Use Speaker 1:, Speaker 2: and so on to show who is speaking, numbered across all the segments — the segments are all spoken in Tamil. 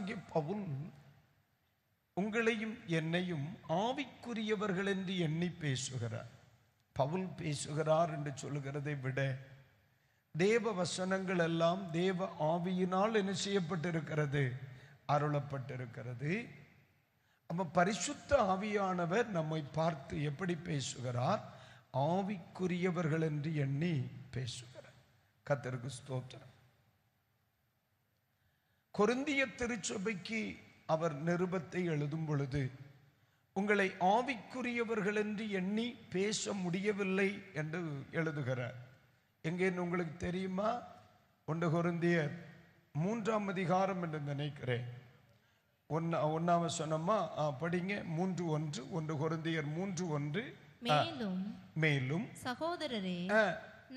Speaker 1: அப்போஸ்தலனாகிய பவுல் உங்களையும் என்னையும் ஆவிக்குரியவர்கள் என்று எண்ணி பேசுகிறார். பவுல் பேசுகிறார் என்று சொல்லுகிறதை விட தேவ வசனங்கள் எல்லாம் தேவ ஆவியினால் என்ன செய்யப்பட்டிருக்கிறது? அருளப்பட்டிருக்கிறது. அப்ப பரிசுத்த ஆவியானவர் நம்மை பார்த்து எப்படி பேசுகிறார்? ஆவிக்குரியவர்கள் என்று எண்ணி பேசுகிறார். கர்த்தருக்கு ஸ்தோத்திரம். கொரிந்திய திருச்சபைக்கு அவர் நிருபத்தை எழுதும் பொழுது உங்களை ஆவிக்குரியவர்கள் என்று எண்ணி பேச முடியவில்லை என்று எழுதுகிறார். எங்கேன்னு உங்களுக்கு தெரியுமா? 1 கொரிந்தியர் 3ஆம் அதிகாரம் என்று நினைக்கிறேன். 1ஆம் வசனமா? படிங்க. 3:1. 1 கொரிந்தியர் 3:1. மேலும்
Speaker 2: சகோதரரே,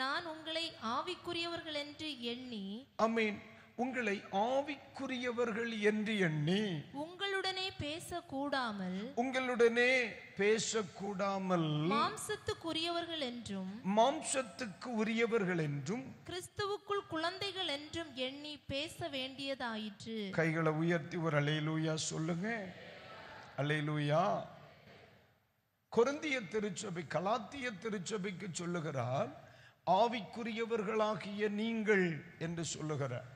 Speaker 2: நான் உங்களை ஆவிக்குரியவர்கள் என்று எண்ணி,
Speaker 1: ஆமென், உங்களை ஆவிக்குரியவர்கள் என்று எண்ணி
Speaker 2: உங்களுடனே பேசக்கூடாமல் மாம்சத்துக்கு உரியவர்கள் என்றும் கிறிஸ்துவுக்குள் குழந்தைகள் என்றும் எண்ணி பேச வேண்டியதாயிற்று.
Speaker 1: கைகளை உயர்த்தி ஒரு அல்லேலூயா சொல்லுங்க. அல்லேலூயா. கொரிந்திய திருச்சபை கலாத்திய திருச்சபைக்கு சொல்லுகிறார் ஆவிக்குரியவர்களாகிய நீங்கள் என்று சொல்லுகிறார்.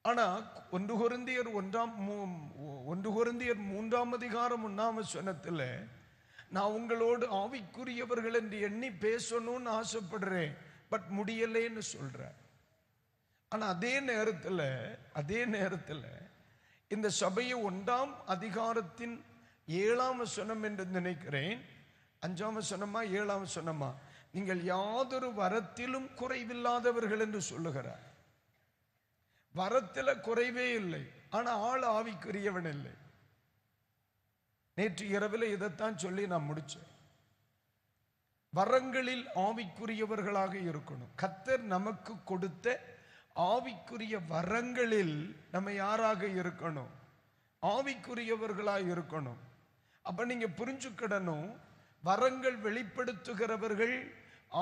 Speaker 1: ஆனா 1 கொரிந்தியர் 3ஆம் அதிகாரம் 1ஆம் வசனத்துல நான் உங்களோடு ஆவிக்குரியவர்கள் என்று எண்ணி பேசணும்னு ஆசைப்படுறேன், பட் முடியலேன்னு சொல்றேன். ஆனா அதே நேரத்துல இந்த சபையை 1ஆம் அதிகாரத்தின் 7ஆம் வசனம் என்று நினைக்கிறேன். 5ஆம் வசனமா 7ஆம் வசனமா? நீங்கள் யாதொரு வரத்திலும் குறைவில்லாதவர்கள் என்று சொல்லுகிறார். வரத்தில் குறைவே இல்லை, ஆனா ஆள் ஆவிக்குரியவன் இல்லை. நேற்று இரவில் இதைத்தான் சொல்லி நான் முடிச்சேன். வரங்களில் ஆவிக்குரியவர்களாக இருக்கணும். கர்த்தர் நமக்கு கொடுத்த ஆவிக்குரிய வரங்களில் நம்ம யாராக இருக்கணும்? ஆவிக்குரியவர்களாக இருக்கணும். அப்ப நீங்க புரிஞ்சுக்கிடணும், வரங்கள் வெளிப்படுத்துகிறவர்கள்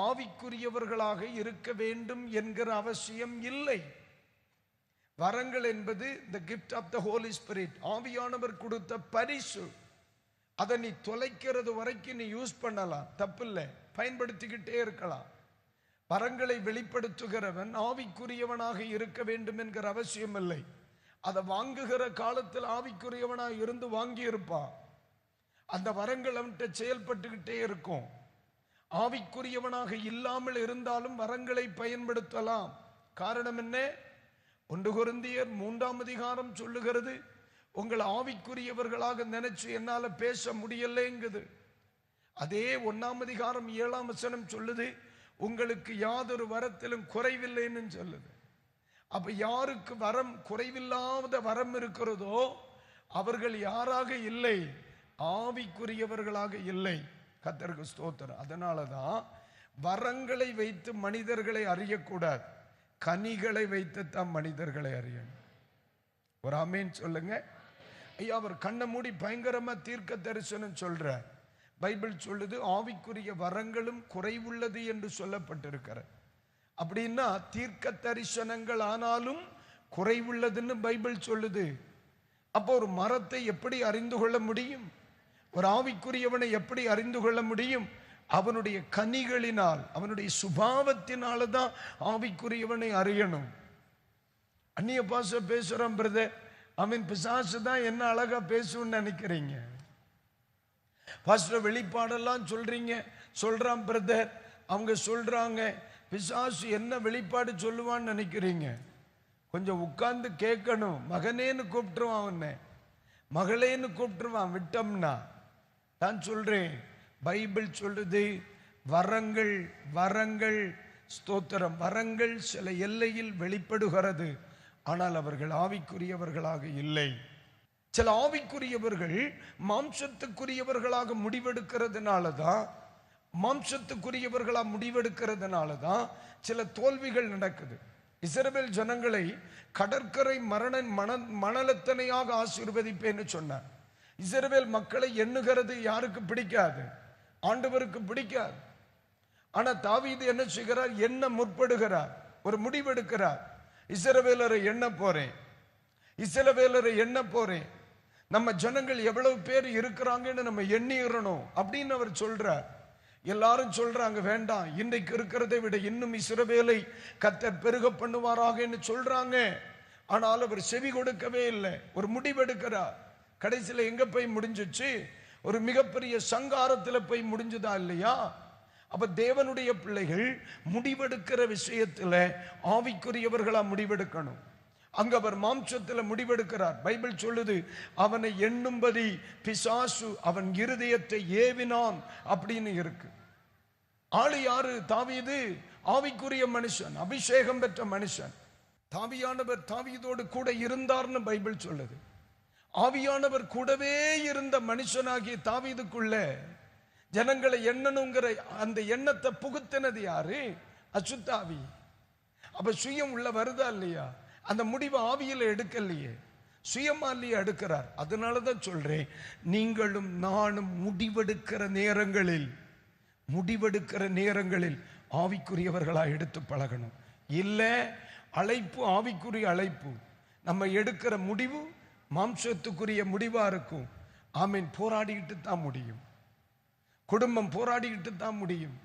Speaker 1: ஆவிக்குரியவர்களாக இருக்க வேண்டும் என்கிற அவசியம் இல்லை. வரங்கள் என்பது the gift of the Holy Spirit, ஆவியானவர் கொடுத்த பரிசு. அதை நீ தொலைக்கிறது வரைக்கும் நீ யூஸ் பண்ணலாம், தப்பில்லை, பயன்படுத்திக்கிட்டே இருக்கலாம். வரங்களை வெளிப்படுத்துகிறவன் ஆவிக்குரியவனாக இருக்க வேண்டும் என்கிற அவசியம் இல்லை. அதை வாங்குகிற காலத்தில் ஆவிக்குரியவனாக இருந்து வாங்கி இருப்பான். அந்த வரங்கள் அவன்கிட்ட செயல்பட்டுக்கிட்டே இருக்கும். ஆவிக்குரியவனாக இல்லாமல் இருந்தாலும் வரங்களை பயன்படுத்தலாம். காரணம் என்ன? 1 கொரிந்தியர் 3ஆம் அதிகாரம் சொல்லுகிறது, உங்களை ஆவிக்குரியவர்களாக நினைச்சு என்னால பேச முடியலைங்குது. அதே 1ஆம் அதிகாரம் 7ஆம் வசனம் சொல்லுது, உங்களுக்கு யாதொரு வரத்திலும் குறைவில்லைன்னு சொல்லுது. அப்ப யாருக்கு வரம் குறைவில்லாத வரம் இருக்கிறதோ அவர்கள் யாராக இல்லை? ஆவிக்குரியவர்களாக இல்லை. கர்த்தருக்கு ஸ்தோத்திரம். அதனாலதான் வரங்களை வைத்து மனிதர்களை அறியக்கூடாது, கனிகளை வைத்துத்தான் மனிதர்களை அறியணும். ஒரு ஆமேன் சொல்லுங்க. ஐயா, அவர் கண்ணை மூடி பயங்கரமா தீர்க்க தரிசனம் சொல்ற. பைபிள் சொல்லுது ஆவிக்குரிய வரங்களும் குறைவுள்ளது என்று சொல்லப்பட்டிருக்கிற. அப்படின்னா தீர்க்க தரிசனங்கள் ஆனாலும் குறைவுள்ளதுன்னு பைபிள் சொல்லுது. அப்போ ஒரு மரத்தை எப்படி அறிந்து கொள்ள முடியும்? ஒரு ஆவிக்குரியவனை எப்படி அறிந்து கொள்ள முடியும்? அவனுடைய கனிகளினால், அவனுடைய சுபாவத்தினால தான் ஆவிக்குரியவனை அறியணும். அந்நிய பாஷை பேசுறான் பிரதர், அவன் பிசாசு தான் என்ன அழகா பேசுன்னு நினைக்கிறீங்க. பாஸ்டர் வெளிப்பாடெல்லாம் சொல்றான் பிரதர், அவங்க சொல்றாங்க பிசாசு என்ன வெளிப்பாடு சொல்லுவான்னு நினைக்கிறீங்க? கொஞ்சம் உட்கார்ந்து கேட்கணும். மகனேன்னு கூப்பிட்டுருவான், அவனை மகளேன்னு கூப்பிட்டுருவான். விட்டம்னா நான் சொல்றேன், பைபிள் சொல்லுது வரங்கள் வரங்கள் ஸ்தோத்திரம், வரங்கள் சில எல்லையில் வெளிப்படுகிறது, ஆனால் அவர்கள் ஆவிக்குரியவர்களாக இல்லை. சில ஆவிக்குரியவர்கள் மாம்சத்துக்குரியவர்களாக முடிவெடுக்கிறதுனாலதான் சில தோல்விகள் நடக்குது. இஸ்ரவேல் ஜனங்களை கடற்கரை மணலத்தனையாக ஆசீர்வதிப்பேன்னு சொன்னார். இஸ்ரவேல் மக்களை எண்ணுகிறது யாருக்கு பிடிக்காது? ஆண்டவருக்கு பிடிக்காது. ஆனா தாவீது என்ன செய்கிறார்? எண்ண முற்படுகிறார், ஒரு முடிவெடுக்கிறார். இஸ்ரவேலரை எண்ண போறேன். இஸ்ரவேலரை எண்ண போறேன், நம்ம ஜனங்கள் எவ்வளவு பேர் இருக்கிறாங்கன்னு நம்ம எண்ணிறணும் அப்படின்னு அவர் சொல்றார். எல்லாரும் சொல்றாங்க வேண்டாம், இன்றைக்கு இருக்கிறதை விட இன்னும் இஸ்ரவேலை கர்த்தர் பெருக பண்ணுவாராக சொல்றாங்க. ஆனால் அவர் செவி கொடுக்கவே இல்லை. ஒரு முடிவெடுக்கிறார். கடைசியில் எங்க போய் முடிஞ்சிச்சு? ஒரு மிகப்பெரிய சங்காரத்தில் போய் முடிஞ்சுதா இல்லையா? அப்ப தேவனுடைய பிள்ளைகள் முடிவெடுக்கிற விஷயத்துல ஆவிக்குரியவர்களா முடிவெடுக்கணும். அங்க அவர் மாம்சத்தில் முடிவெடுக்கிறார். பைபிள் சொல்லுது, அவனை எண்ணும்படி பிசாசு அவன் இருதயத்தை ஏவினான் அப்படின்னு இருக்கு. ஆளு யாரு? தாவீது. ஆவிக்குரிய மனுஷன், அபிஷேகம் பெற்ற மனுஷன். தாவியானவர் தாவீதோடு கூட இருந்தார்னு பைபிள் சொல்லுது. ஆவியானவர் கூடவே இருந்த மனுஷனாகிய தாவீதுக்குள்ள ஜனங்களை எண்ணணுங்கிற அந்த எண்ணத்தை புகுத்தினது யாரு? அசுத்தாவி. அப்ப சுயம் உள்ள வருதா இல்லையா? அந்த முடிவு ஆவியில எடுக்கலையே, சுயமாலியே எடுக்கிறார். அதனாலதான் சொல்றேன், நீங்களும் நானும் முடிவெடுக்கிற நேரங்களில் ஆவிக்குரியவர்களா எடுத்து பழகணும். இல்ல அழைப்பு ஆவிக்குரிய அழைப்பு, நம்ம எடுக்கிற முடிவு மாம்சத்துக்குரிய முடிவா இருக்கும். ஆமீன். போராடிக்கிட்டு தான் முடியும். குடும்பம் போராடிக்கிட்டு தான் முடியும்.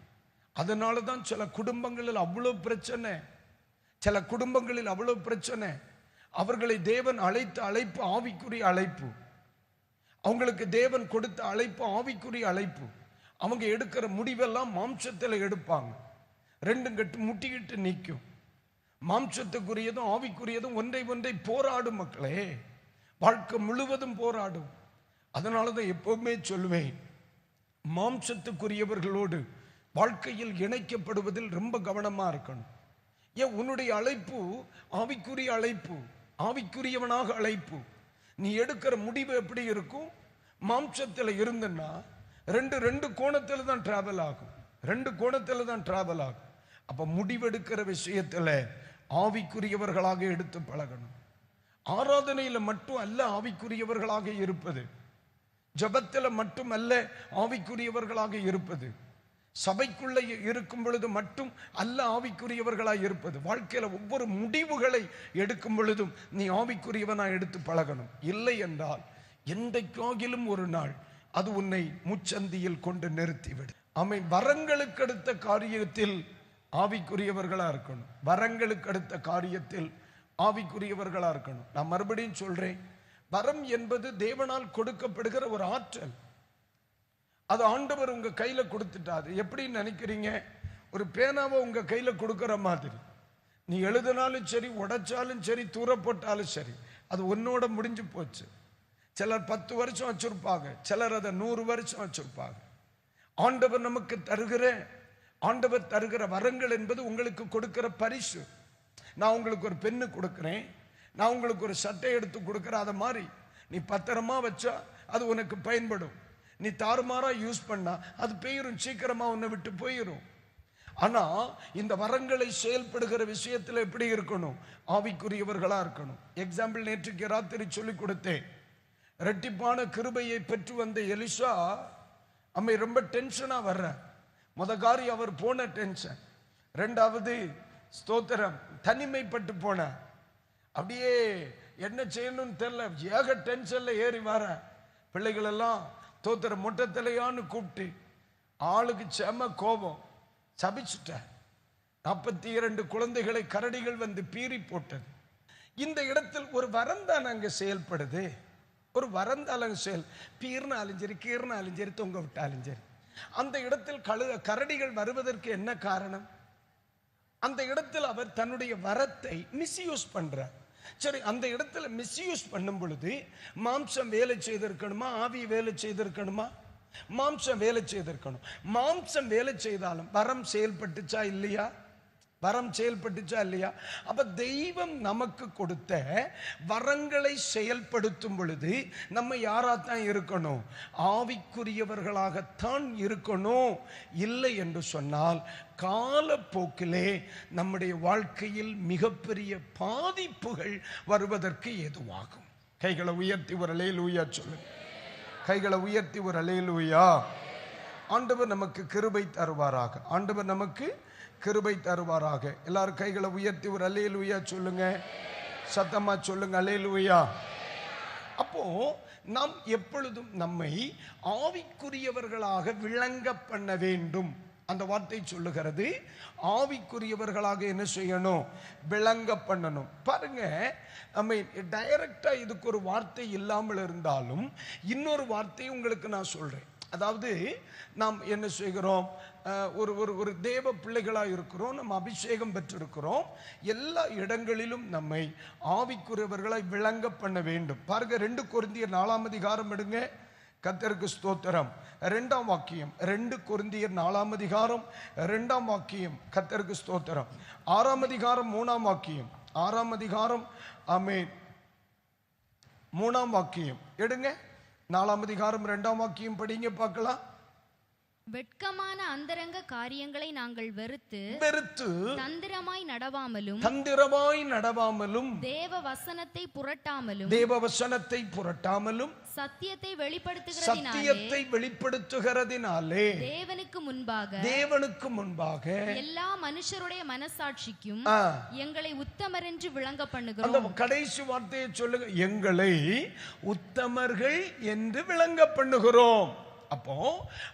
Speaker 1: அதனால தான் சில குடும்பங்களில் அவ்வளவு பிரச்சனை. அவர்களை தேவன் அழைத்த அழைப்பு ஆவிக்குரிய அழைப்பு. அவங்களுக்கு தேவன் கொடுத்த அழைப்பு ஆவிக்குரிய அழைப்பு. அவங்க எடுக்கிற முடிவெல்லாம் மாம்சத்தில் எடுப்பாங்க. ரெண்டும் கட்டு முட்டிக்கிட்டு நிற்கும். மாம்சத்துக்குரியதும் ஆவிக்குரியதும் ஒன்றை போராடும் மக்களே. வாழ்க்கை முழுவதும் போராடும். அதனாலதான் எப்பவுமே சொல்லுவேன், மாம்சத்துக்குரியவர்களோடு வாழ்க்கையில் இணைக்கப்படுவதில் ரொம்ப கவனமா இருக்கணும். ஏன்? உன்னுடைய அழைப்பு ஆவிக்குரிய அழைப்பு, ஆவிக்குரியவனாக அழைப்பு. நீ எடுக்கிற முடிவு எப்படி இருக்கும்? மாம்சத்தில் இருந்தன்னா ரெண்டு கோணத்தில் தான் டிராவல் ஆகும். அப்ப முடிவெடுக்கிற விஷயத்துல ஆவிக்குரியவர்களாக எடுத்து பழகணும். ஆராதனையில மட்டும் அல்ல ஆவிக்குரியவர்களாக இருப்பது, ஜபத்தில் மட்டும் அல்ல ஆவிக்குரியவர்களாக இருப்பது, சபைக்குள்ள இருக்கும் பொழுது மட்டும் அல்ல ஆவிக்குரியவர்களாக இருப்பது. வாழ்க்கையில ஒவ்வொரு முடிவுகளை எடுக்கும் பொழுதும் நீ ஆவிக்குரியவனாக எடுத்து பழகணும். இல்லை என்றால் என்றைக்காகிலும் ஒரு நாள் அது உன்னை முச்சந்தியில் கொண்டு நிறுத்திவிடும். ஆமை. வரங்களுக்கு அடுத்த காரியத்தில் ஆவிக்குரியவர்களா இருக்கணும். நான் மறுபடியும் சொல்றேன், வரம் என்பது தேவனால் கொடுக்கப்படுகிற ஒரு ஆற்றல். அது ஆண்டவர் உங்க கையில கொடுத்துட்டாரு. எப்படி நினைக்கிறீங்க? ஒரு பேனாவை உங்க கையில கொடுக்கிற மாதிரி. நீ எழுதினாலும் சரி, உடைச்சாலும் சரி, தூர போட்டாலும் சரி, அது உன்னோட முடிஞ்சு போச்சு. சிலர் 10 வருஷம் வச்சிருப்பாங்க, சிலர் அதை 100 வருஷம் வச்சிருப்பாங்க. ஆண்டவர் நமக்கு தருகிற வரங்கள் என்பது உங்களுக்கு கொடுக்கிற பரிசு. நான் உங்களுக்கு ஒரு பெண்ணு கொடுக்கிறேன், நான் உங்களுக்கு ஒரு சட்டை எடுத்து கொடுக்கிறேன். அதை மாதிரி நீ பத்திரமா வச்சா அது உனக்கு பயன்படும். நீ தாறுமாறா யூஸ் பண்ணா அது போயிரும், சீக்கிரமா உன்னை விட்டு போயிரும். ஆனா இந்த வரங்களை செயல்படுகிற விஷயத்துல எப்படி இருக்கணும்? ஆவிக்குரியவர்களா இருக்கணும். எக்ஸாம்பிள், நேற்றுக்கு ராத்திரி சொல்லிக் கொடுத்தேன். இரட்டிப்பான கிருபையை பெற்று வந்த எலிசா அம்மை ரொம்ப டென்ஷனா வர்ற. முத காரியம் அவர் போன டென்ஷன். ரெண்டாவது ஸ்தோத்திரம், தனிமைப்பட்டு போன. அப்படியே என்ன செய்யணும்னு தெரியல, ஏக டென்ஷன்ல ஏறி வர. பிள்ளைகள் எல்லாம் தோத்திர மொட்டத்திலையான்னு கூப்பிட்டு ஆளுக்கு செம கோபம், சபிச்சுட்ட. 42 குழந்தைகளை கரடிகள் வந்து பீறி போட்டது. இந்த இடத்தில் ஒரு வரம் தான் அங்க செயல்படுது. ஒரு வரந்தாலும் செயல், பீர்னாலும் சரி, கீர்னாலும் சரி, தொங்க விட்டாலும் சரி. அந்த இடத்தில் கரடிகள் வருவதற்கு என்ன காரணம்? அந்த இடத்தில் அவர் தன்னுடைய வரத்தை மிஸ்யூஸ் பண்றார். சரி, அந்த இடத்துல மிஸ்யூஸ் பண்ணும் பொழுது மாம்சம் வேலை செய்திருக்கணுமா, ஆவி வேலை செய்திருக்கணுமா? மாம்சம் வேலை செய்திருக்கணும். மாம்சம் வேலை செய்தாலும் வரம் செயல்பட்டுச்சா இல்லையா? அப்ப தெய்வம் நமக்கு கொடுத்த வரங்களை செயல்படுத்தும் பொழுது நம்ம யாராத்தான் இருக்கணும்? ஆவிக்குரியவர்களாகத்தான் இருக்கணும். இல்லை என்று சொன்னால் காலப்போக்கிலே நம்முடைய வாழ்க்கையில் மிகப்பெரிய பாதிப்புகள் வருவதற்கு ஏதுவாகும். கைகளை உயர்த்தி ஒரு அல்லேலூயா சொல்லுங்க. கைகளை உயர்த்தி ஒரு அல்லேலூயா. ஆண்டவர் நமக்கு கிருபை தருவாராக. எல்லாரும் கைகளை உயர்த்தி ஒரு அல்லேலூயா சொல்லுங்க. சத்தமா சொல்லுங்க அல்லேலூயா. அப்போ நாம் எப்பொழுதும் நம்மை ஆவிக்குரியவர்களாக விளங்க பண்ண வேண்டும். அந்த வார்த்தை சொல்லுகிறது ஆவிக்குரியவர்களாக என்ன செய்யணும்? விளங்க பண்ணணும். பாருங்க, டைரக்டா இதுக்கு ஒரு வார்த்தை இல்லாமல் இருந்தாலும் இன்னொரு வார்த்தை உங்களுக்கு நான் சொல்றேன். அதாவது நாம் என்ன செய்கிறோம்? ஒரு ஒரு ஒரு தேவ பிள்ளைகளாக இருக்கிறோம், நம்ம அபிஷேகம் பெற்றிருக்கிறோம். எல்லா இடங்களிலும் நம்மை ஆவிக்குரியவர்களை விளங்க பண்ண வேண்டும். பாருங்க, 2 கொரிந்தியர் 4ஆம் அதிகாரம் எடுங்க. கர்த்தருக்கு ஸ்தோத்திரம். 2ஆம் வாக்கியம், 2 கொரிந்தியர் 4ஆம் அதிகாரம் 2ஆம் வாக்கியம். கர்த்தருக்கு ஸ்தோத்திரம். 6ஆம் அதிகாரம் 3ஆம் வாக்கியம். 6ஆம் அதிகாரம் ஆமென் 3ஆம் வாக்கியம் எடுங்க. 4ஆம் அதிகாரம் 2ஆம் வாக்கியம் படிங்க பார்க்கலாம்.
Speaker 3: வெட்கமான அந்தரங்க காரியங்களை நாங்கள் வெறுத்து தந்திரமாய் நடவாமலும் தேவ வசனத்தை புரட்டாமலும் சத்தியத்தை வெளிப்படுத்துகிறதினாலே தேவனுக்கு முன்பாக எல்லா மனுஷருடைய மனசாட்சிக்கும் எங்களை உத்தமர் என்று விளங்க பண்ணுகிறோம்.
Speaker 1: அந்த கடைசி வார்த்தையை சொல்லுங்க, எங்களை உத்தமர்கள் என்று விளங்க பண்ணுகிறோம். அப்போ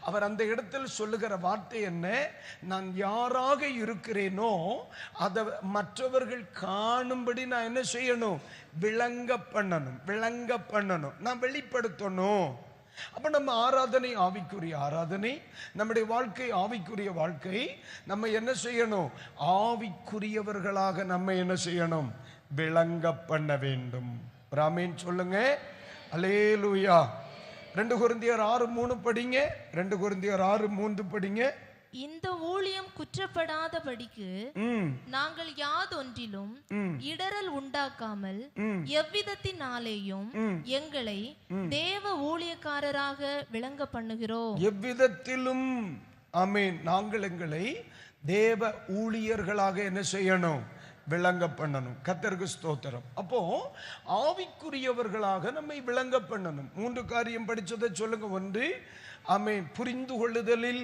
Speaker 1: அவர் அந்த இடத்தில் சொல்லுகிற வார்த்தை என்ன? நான் யாராக இருக்கிறேனோ அதை மற்றவர்கள் காணும்படி நான் என்ன செய்யணும்? விளங்க பண்ணணும், நான் வெளிப்படுத்தணும். அப்ப நம்ம ஆராதனை ஆவிக்குரிய ஆராதனை, நம்முடைய வாழ்க்கை ஆவிக்குரிய வாழ்க்கை. நம்ம என்ன செய்யணும்? ஆவிக்குரியவர்களாக நம்ம என்ன செய்யணும்? விளங்க பண்ண வேண்டும். ஆமென் சொல்லுங்க அல்லேலூயா. 2 கொரிந்தியர் 6:3 படிங்க. 2 கொரிந்தியர் 6:3 படிங்க.
Speaker 2: இந்த ஊழியம் குற்றப்படாதபடிக்கு நாங்கள் யாதொன்றிலும் இடரல் உண்டாக்காமல் எவ்விதத்தினாலேயும் எங்களை தேவ ஊழியக்காரராக விளங்க பண்ணுகிறோம்.
Speaker 1: எவ்விதத்திலும் ஆமென், நாங்கள் எங்களை தேவ ஊழியர்களாக என்ன செய்யணும்? விளங்க பண்ணணும். கர்த்தருக்கு ஸ்தோத்திரம். அப்போ ஆவிக்குரியவர்களாக நம்மை விளங்க பண்ணணும். 3 காரியம் படிச்சதை சொல்லுங்க. 1, ஆமென், புரிந்து கொள்ளுதலில்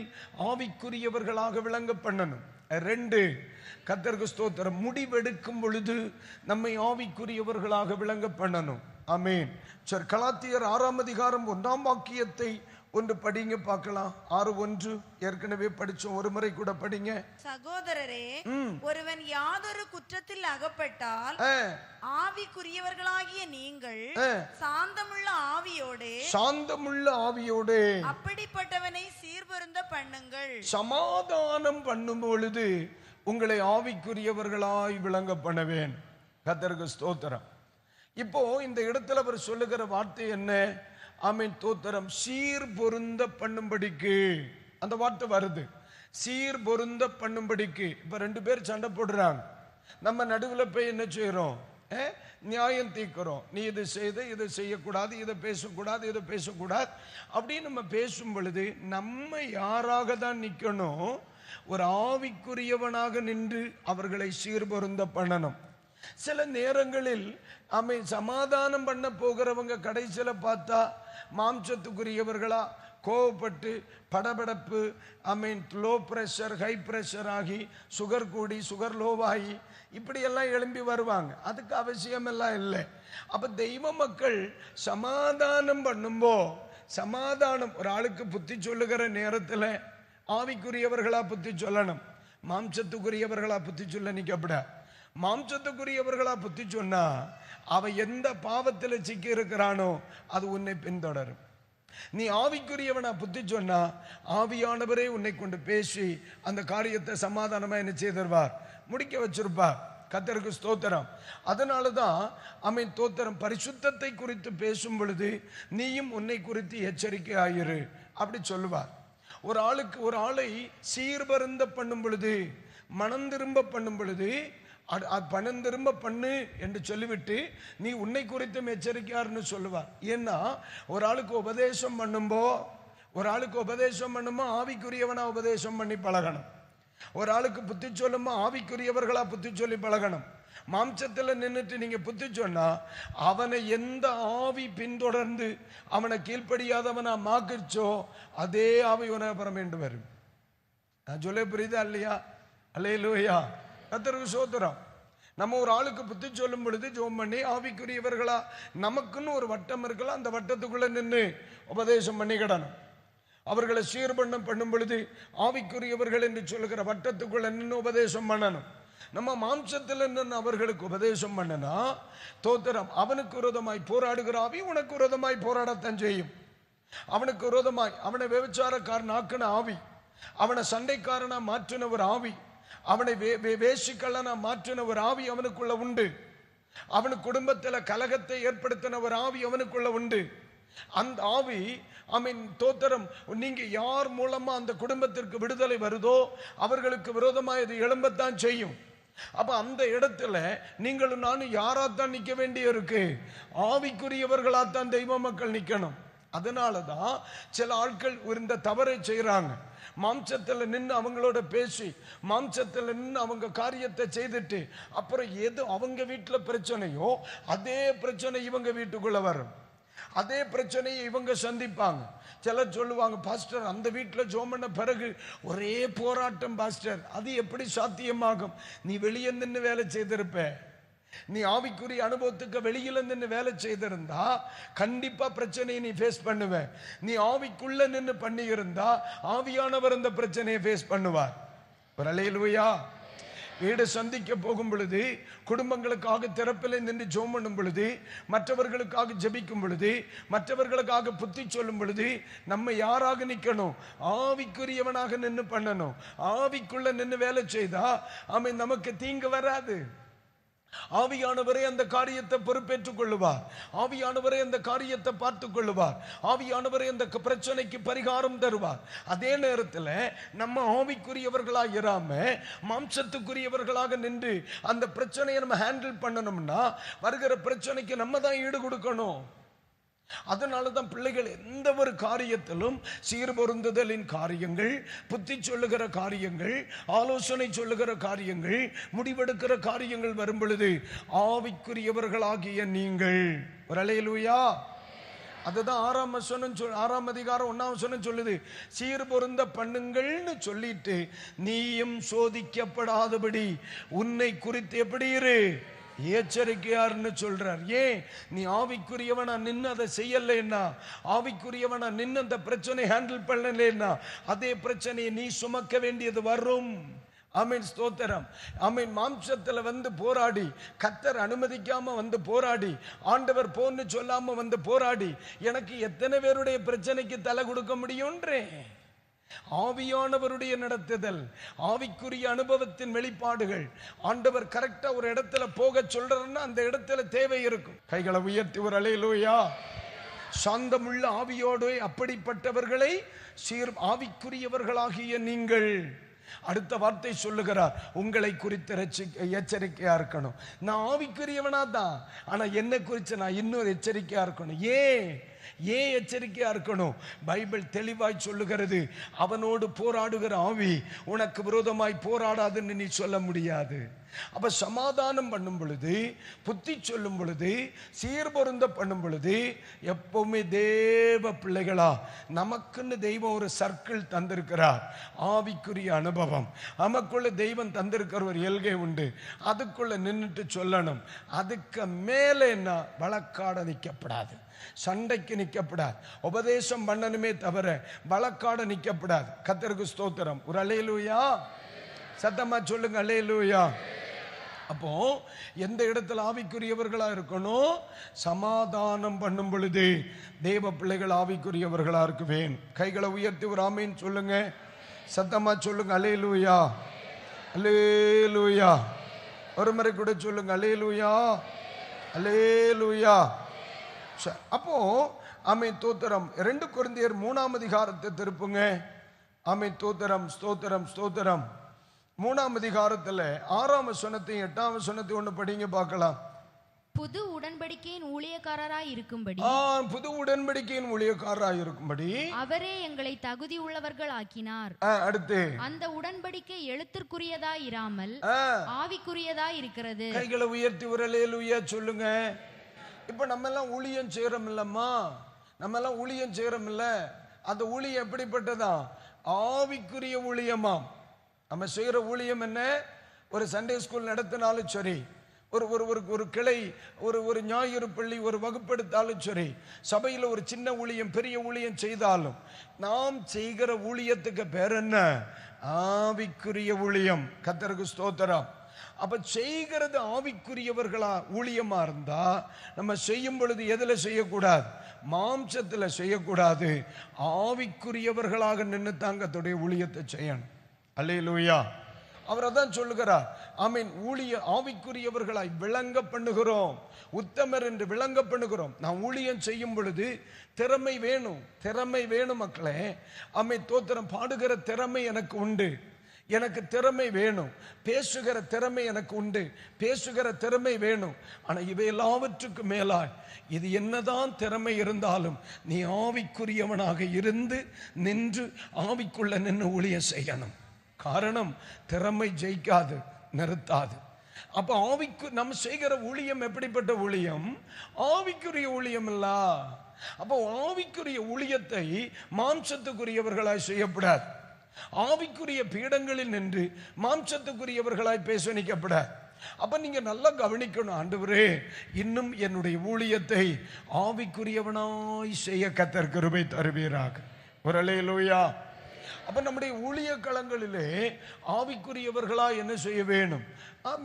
Speaker 1: ஆவிக்குரியவர்களாக விளங்க பண்ணணும். 2, கர்த்தருக்கு ஸ்தோத்திரம், முடிவெடுக்கும் பொழுது நம்மை ஆவிக்குரியவர்களாக விளங்க பண்ணணும். ஆமென். சரி, கலாத்தியர் 6ஆம் அதிகாரம் 1ஆம் வாக்கியத்தை ஒன்று படிங்க பார்க்கலாம். 6:1 ஏற்கனவே படிச்சோம், ஒரு முறை கூட படிங்க.
Speaker 4: சகோதரரே, ஒருவன் யாதொரு குற்றத்தில் அகப்பட்டால் ஆவிக்குரியவர்களாகிய நீங்கள் சாந்தமுள்ள ஆவியோடே அப்படிப்பட்டவனை சீர்பொருந்த பண்ணுங்கள்.
Speaker 1: சமாதானம் பண்ணும் பொழுது உங்களை ஆவிக்குரியவர்களாய் விளங்க பண்ணுவேன். கர்த்தருக்கு ஸ்தோத்திரம். இப்போ இந்த இடத்துல அவர் சொல்லுகிற வார்த்தை என்ன? ஆமென் தோத்திரம், சீர் பொருந்த பண்ணும்படிக்கு. அந்த வார்த்தை வருது, சீர் பொருந்த பண்ணும்படிக்கு. இப்ப 2 பேர் சண்டை போடுறாங்க, நம்ம நடுவில் போய் என்ன செய்யறோம்? நியாயம் தீர்க்கிறோம். நீ இது செய்த, இதை செய்யக்கூடாது, இதை பேசக்கூடாது, இதை பேசக்கூடாது அப்படின்னு நம்ம பேசும் பொழுது நம்ம யாராக தான் நிற்கணும்? ஒரு ஆவிக்குரியவனாக நின்று அவர்களை சீர்பொருந்த பண்ணணும். சில நேரங்களில் சமாதானம் பண்ண போகிறவங்க கடைசியில பார்த்தா மாம்சத்துக்குரியவர்களா கோவப்பட்டு படபடப்பு, லோ பிரஷர், ஹை பிரஷர் ஆகி, சுகர் கூடி, சுகர் லோவாகி இப்படியெல்லாம் எழும்பி வருவாங்க. அதுக்கு அவசியம் எல்லாம் இல்லை. அப்ப தெய்வ மக்கள் சமாதானம் பண்ணும்போ, சமாதானம் ஒரு ஆளுக்கு புத்தி சொல்லுகிற நேரத்தில் ஆவிக்குரியவர்களா புத்தி சொல்லணும், மாம்சத்துக்குரியவர்களா புத்தி சொல்ல நிக்கப்பட. மாம்சத்துக்குரியவர்களா புத்தி சொன்னா அவன் எந்த பாவத்தில் சிக்கி இருக்கிறானோ அது உன்னை பின்தொடரும். நீ ஆவிக்குரியவனா புத்தி சொன்னா ஆவியானவரே உன்னை கொண்டு பேசி அந்த காரியத்தை சமாதானமா என்ன செய்திருவார்? முடிக்க வச்சிருப்பார். கர்த்தருக்கு ஸ்தோத்திரம். அதனாலதான் தோத்திரம், பரிசுத்தத்தை குறித்து பேசும் பொழுது நீயும் உன்னை குறித்து எச்சரிக்கை ஆயிரு அப்படி சொல்லுவார். ஒரு ஆளை சீர்பருந்த பண்ணும் பொழுது, மனம் திரும்ப பண்ணும் பொழுது, பணம் திரும்ப பண்ணு என்று சொல்லிவிட்டு நீ உன்னை குறித்தும் எச்சரிக்கையாருன்னு சொல்லுவார். ஏன்னா ஒரு ஆளுக்கு உபதேசம் பண்ணும்போ ஆவிக்குரியவனா உபதேசம் பண்ணி பழகணும். ஒரு ஆளுக்கு புத்தி சொல்லும்போ ஆவிக்குரியவர்களா புத்தி சொல்லி பழகணும். மாம்சத்தில் நின்றுட்டு நீங்க புத்தி சொன்னா அவனை எந்த ஆவி பின்தொடர்ந்து அவனை கீழ்ப்படியாதவனா மாக்கிச்சோ அதே ஆவி உனக்கு வேண்டு வரும். நான் சொல்ல புரியுதா இல்லையா? அல்லேலூயா. கர்த்தருக்கு ஸ்தோத்திரம். நம்ம ஒரு ஆளுக்கு புத்தி சொல்லும் பொழுது ஜெபம் பண்ணி ஆவிக்குரியவர்களா நமக்குன்னு ஒரு வட்டம் இருக்கலாம், அந்த வட்டத்துக்குள்ள நின்று உபதேசம் பண்ணிக்கிடணும். அவர்களை பண்ணும் பொழுது ஆவிக்குரியவர்கள் என்று சொல்லுகிற வட்டத்துக்குள்ள நின்று உபதேசம் பண்ணணும். நம்ம மாம்சத்தில் நின்று அவர்களுக்கு உபதேசம் பண்ணனா தோத்திரம், அவனுக்கு விரோதமாய் போராடுகிற ஆவி உனக்கு விரோதமாய் போராடத்தான் செய்யும். அவனுக்கு விரோதமாய் அவனை விபச்சாரக்காரன் ஆக்கின ஆவி, அவனை சண்டைக்காரனா மாற்றின ஒரு ஆவி, அவனை வேசிக்கல்லனா மாற்றின ஒரு ஆவி அவனுக்குள்ள உண்டு. அவனுக்கு குடும்பத்தில் கலகத்தை ஏற்படுத்தின ஒரு ஆவி அவனுக்குள்ள உண்டு. அந்த ஆவி தோத்திரம், நீங்க யார் மூலமா அந்த குடும்பத்திற்கு விடுதலை வருதோ அவர்களுக்கு விரோதமாக இது எழும்பத்தான் செய்யும். அப்ப அந்த இடத்துல நீங்களும் நானும் யாராத்தான் நிக்க வேண்டிய இருக்கு? ஆவிக்குரியவர்களாத்தான் தெய்வ மக்கள் நிக்கணும். அதனாலதான் சில ஆட்கள் இந்த தவறை செய்யறாங்க. மாம்சத்துல நின்று அவங்களோட பேசி மாம்சத்துல நின்று அவங்க காரியத்தை செய்துட்டு அப்புறம் எது அவங்க வீட்டுல பிரச்சனையோ அதே பிரச்சனை இவங்க வீட்டுக்குள்ள வரும். அதே பிரச்சனையை இவங்க சந்திப்பாங்க. சிலர் சொல்லுவாங்க, பாஸ்டர் அந்த வீட்டில் ஜெபம் பண்ண பிறகு ஒரே போராட்டம் பாஸ்டர். அது எப்படி சாத்தியமாகும்? நீ வெளியே நின்று வேலை செய்திருப்ப, நீ ஆவிக்குரிய அனுபவத்துக்கு வெளியில நின்று வேலை செய்திருந்தா கண்டிப்பா பிரச்சனையை நீ ஃபேஸ் பண்ணுவ. நீ ஆவிக்குள்ள நின்று பண்ணி இருந்தா ஆவியானவர் அந்த பிரச்சனையை ஃபேஸ் பண்ணுவார். ஒரு அல்லேலூயா. வீடு சந்திக்க போகும் பொழுது, குடும்பங்களுக்காக திறப்பில் நின்று ஜெபம் பண்ணும் பொழுது, மற்றவர்களுக்காக ஜெபிக்கும் பொழுது, மற்றவர்களுக்காக புத்தி சொல்லும் பொழுது நம்ம யாராக நிற்கணும்? ஆவிக்குரியவனாக நின்று பண்ணணும். ஆவிக்குள்ள நின்று வேலை செய்தா நமக்கு தீங்கு வராது. ஆவியானவரே அந்த காரியத்தை பொறுப்பேற்றுக் கொள்ளுவார். ஆவியானவரே அந்த காரியத்தை பார்த்துக் கொள்ளுவார். ஆவியானவரே அந்த பிரச்சனைக்கு பரிகாரம் தருவார். அதே நேரத்தில் நம்ம ஆவிக்குரியவர்களாக இராம மாம்சத்துக்குரியவர்களாக நின்று அந்த பிரச்சனையை நம்ம ஹேண்டில் பண்ணணும்னா வருகிற பிரச்சனைக்கு நம்ம தான் ஈடு கொடுக்கணும். அதனாலதான் பிள்ளைகள் எந்த ஒரு காரியத்திலும் சீர்பொருந்துதலின் காரியங்கள், புத்தி சொல்லுகிற காரியங்கள், ஆலோசனை சொல்லுகிற காரியங்கள், முடிவெடுக்கிற காரியங்கள் வரும் பொழுது ஆவிக்குரியவர்களாகிய நீங்கள், ஒரு அல்லேலூயா. அதுதான் 6ஆம் அதிகாரம் 1ஆம் வசனம் சொல்லுது. சீர்பொருந்த பண்ணுங்கள்னு சொல்லிட்டு நீயும் சோதிக்கப்படாதபடி உன்னை குறித்து எப்படி இரு, எச்சரிக்கையார்னு சொல்றார். ஏன்? நீ ஆவிக்குரியவனா நின்று அதை செய்யலைன்னா, ஆவிக்குரியவனா நின்று அந்த பிரச்சனை ஹேண்டில் பண்ணலைன்னா அதே பிரச்சனையை நீ சுமக்க வேண்டியது வரும். ஆமீன், ஸ்தோத்திரம். ஆமீன். மாம்சத்துல வந்து போராடி, கர்த்தர் அனுமதிக்காம வந்து போராடி, ஆண்டவர் போன்னு சொல்லாம வந்து போராடி எனக்கு எத்தனை பேருடைய பிரச்சனைக்கு தலை கொடுக்க முடியும்ன்றேன். ஆவியானவருடைய நடத்துதல், ஆவிக்குரிய அனுபவத்தின் வெளிப்பாடுகள், ஆண்டவர் கரெக்டா ஒரு இடத்துல போக சொல்றன்னா அந்த இடத்துல தேவை இருக்கும். கைகளை உயர்த்தி ஒரு அல்லேலூயா. சாந்தமுள்ள ஆவியோடு அப்படிப்பட்டவர்களை ஆவிக்குரியவர்களாகிய நீங்கள். அடுத்த வார்த்தை சொல்லுகிறார், உங்களை குறித்து எச்சரிக்கையா இருக்கணும். நான் ஆவிக்குரியவனா தான், ஆனா என்ன குறித்து நான் இன்னொரு எச்சரிக்கையா இருக்கணும். ஏன் எச்சரிக்கையா இருக்கணும்? பைபிள் தெளிவாய் சொல்லுகிறது, அவனோடு போராடுகிற ஆவி உனக்கு விரோதமாய் போராடாதுன்னு நீ சொல்ல முடியாது. அப்ப சமாதானம் பண்ணும் பொழுது, புத்தி சொல்லும் பொழுது, சீர்பொருந்த பண்ணும் பொழுது எப்பவுமே தேவ பிள்ளைகளா நமக்குன்னு தெய்வம் ஒரு சர்க்கிள் தந்திருக்கிறார். ஆவிக்குரிய அனுபவம் நமக்குள்ள தெய்வம் தந்திருக்கிற ஒரு எல்கை உண்டு. அதுக்குள்ள நின்றுட்டு சொல்லணும். அதுக்கு மேலே என்ன? வழக்காட நிற்கப்படாது, சண்டைக்கு நிற்கப்படாது, உபதேசம் பண்ணணுமே தவிர வழக்காட நிற்கப்படாது. கர்த்தருக்கு ஸ்தோத்திரம். ஒரு அல்லேலூயா. சத்தமா சொல்லுங்க அல்லேலூயா. அப்போ எந்த இடத்துல ஆவிக்குரியவர்களா இருக்கணும்? சமாதானம் பண்ணும் பொழுது தேவ பிள்ளைகள் ஆவிக்குரியவர்களா இருக்குவேன். கைகளை உயர்த்தி ஒரு ஆமீன் சொல்லுங்க. சத்தமா சொல்லுங்க அல்லேலூயா, அல்லேலூயா. ஒரு முறை கூட சொல்லுங்க அல்லேலூயா, அல்லேலூயா. அப்போ ஆமென், தோத்திரம். 2 கொரிந்தியர் 3ஆம் அதிகாரத்தை திருப்புங்க. ஆமென், தோத்திரம், ஸ்தோத்திரம், ஸ்தோத்திரம். 3ஆம் அதிகாரத்தில் 6ஆம் வசனத்தையும் 8ஆம் வசனத்தையும் ஒன்று படிங்க பார்க்கலாம்.
Speaker 3: புது உடன்படிக்கையின் ஊழியக்காரராய் இருக்கும்படி,
Speaker 1: புது உடன்படிக்கையின் ஊழியக்காரராய் இருக்கும்படி
Speaker 3: அவரே எங்களை தகுதி உள்ளவர்கள் ஆக்கினார்.
Speaker 1: அடுத்து, அந்த
Speaker 3: உடன்படிக்கை எழுத்திற்குரியதாய் இராமல் ஆவிக்குரியதாய் இருக்கிறது.
Speaker 1: கைகளை உயர்த்தி ஒரு அல்லேலூயா சொல்லுங்க. இப்ப நம்ம எல்லாம் ஊழியம் செய்யறோம் இல்லம்மா, நம்ம எல்லாம் ஊழியம் செய்யறோம் இல்ல, அந்த ஊழியம் எப்படிப்பட்டதா? ஆவிக்குரிய ஊழியமா. நம்ம செய்யற ஊழியம் என்ன? ஒரு சண்டே ஸ்கூல் நடத்தினாலும் சரி, ஒரு ஒரு ஒரு ஒரு கிளை, ஒரு ஞாயிறு பள்ளி, ஒரு வகுப்பெடுத்தாலும் சரி, சபையில் ஒரு சின்ன ஊழியம் பெரிய ஊழியம் செய்தாலும் நாம் செய்கிற ஊழியத்துக்கு பேர் என்ன? ஆவிக்குரிய ஊழியம். கர்த்தருக்கு ஸ்தோத்திரம். அப்ப செய்கிறது ஆவிக்குரியவர்களா ஊழியமா இருந்தா நம்ம செய்யும் பொழுது எதுல செய்யக்கூடாது? மாம்சத்துல செய்யக்கூடாது. ஆவிக்குரியவர்களாக நின்று தாங்க கர்த்தருடைய ஊழியத்தை செய்யணும். அல்லேலூயா. அவர் அதான் சொல்லுகிறார். ஆமீன். ஆவிக்குரியவர்களாய் விளங்க பண்ணுகிறோம், உத்தமர் என்று விளங்க பண்ணுகிறோம். நான் ஊழியம் செய்யும் பொழுது திறமை வேணும், திறமை வேணும் மக்களே. ஆமீன். தோத்திரம். பாடுகிற திறமை எனக்கு உண்டு, எனக்கு திறமை வேணும். பேசுகிற திறமை எனக்கு உண்டு, பேசுகிற திறமை வேணும். ஆனா இவை எல்லாவற்றுக்கும் மேலாய் இது என்னதான் திறமை இருந்தாலும் நீ ஆவிக்குரியவனாக இருந்து நின்று ஆவிக்குள்ள நின்று ஊழியம் செய்யணும். காரணம், திறமை ஜெயிக்காது, நிறுத்தாது. அப்ப நம்ம செய்கிற ஊழியம் எப்படிப்பட்ட ஊழியம்? ஆவிக்குரிய ஊழியம் இல்ல. அப்போ ஆவிக்குரிய ஊழியத்தை மாம்சத்துக்குரியவர்களாய் செய்யப்படாது. ஆவிக்குரிய பீடங்களில் நின்று மாம்சத்துக்குரியவர்களாய் பேசணிக்கப்படாது. அப்ப நீங்க நல்லா கவனிக்கணும். ஆண்டவரே, இன்னும் என்னுடைய ஊழியத்தை ஆவிக்குரியவனாய் செய்ய கர்த்தர் கிருபை தருவீராக. ஒரு அல்லேலூயா. அப்ப நம்முடைய ஊழிய களங்களிலே ஆவிக்குரியவர்களா என்ன செய்ய வேணும்?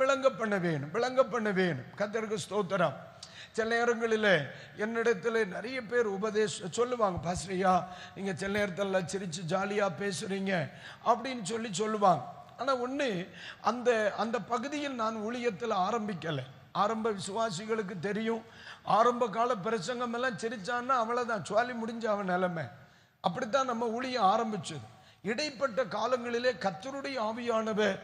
Speaker 1: விளங்க பண்ண வேணும், விளங்க பண்ண வேணும். கர்த்தருக்கு ஸ்தோத்திரம். சில நேரங்களில் என்னிடத்துல நிறைய பேர் சொல்லுவாங்க, பாஸ்டரையா நீங்க சில நேரத்தில் சிரிச்சு ஜாலியா பேசுறீங்க அப்படின்னு சொல்லுவாங்க. ஆனா ஒண்ணு, அந்த பகுதியில் நான் ஊழியத்தில் ஆரம்பிக்கல. ஆரம்ப விசுவாசிகளுக்கு தெரியும், ஆரம்ப கால பிரசங்கம் எல்லாம் சிரிச்சான்னா அவ்வளவுதான், சுவாலி முடிஞ்ச அவன் நிலைமை. அப்படித்தான் நம்ம ஊழியம் ஆரம்பிச்சது. இடைப்பட்ட காலங்களிலே கர்த்தருடைய ஆவியானவர்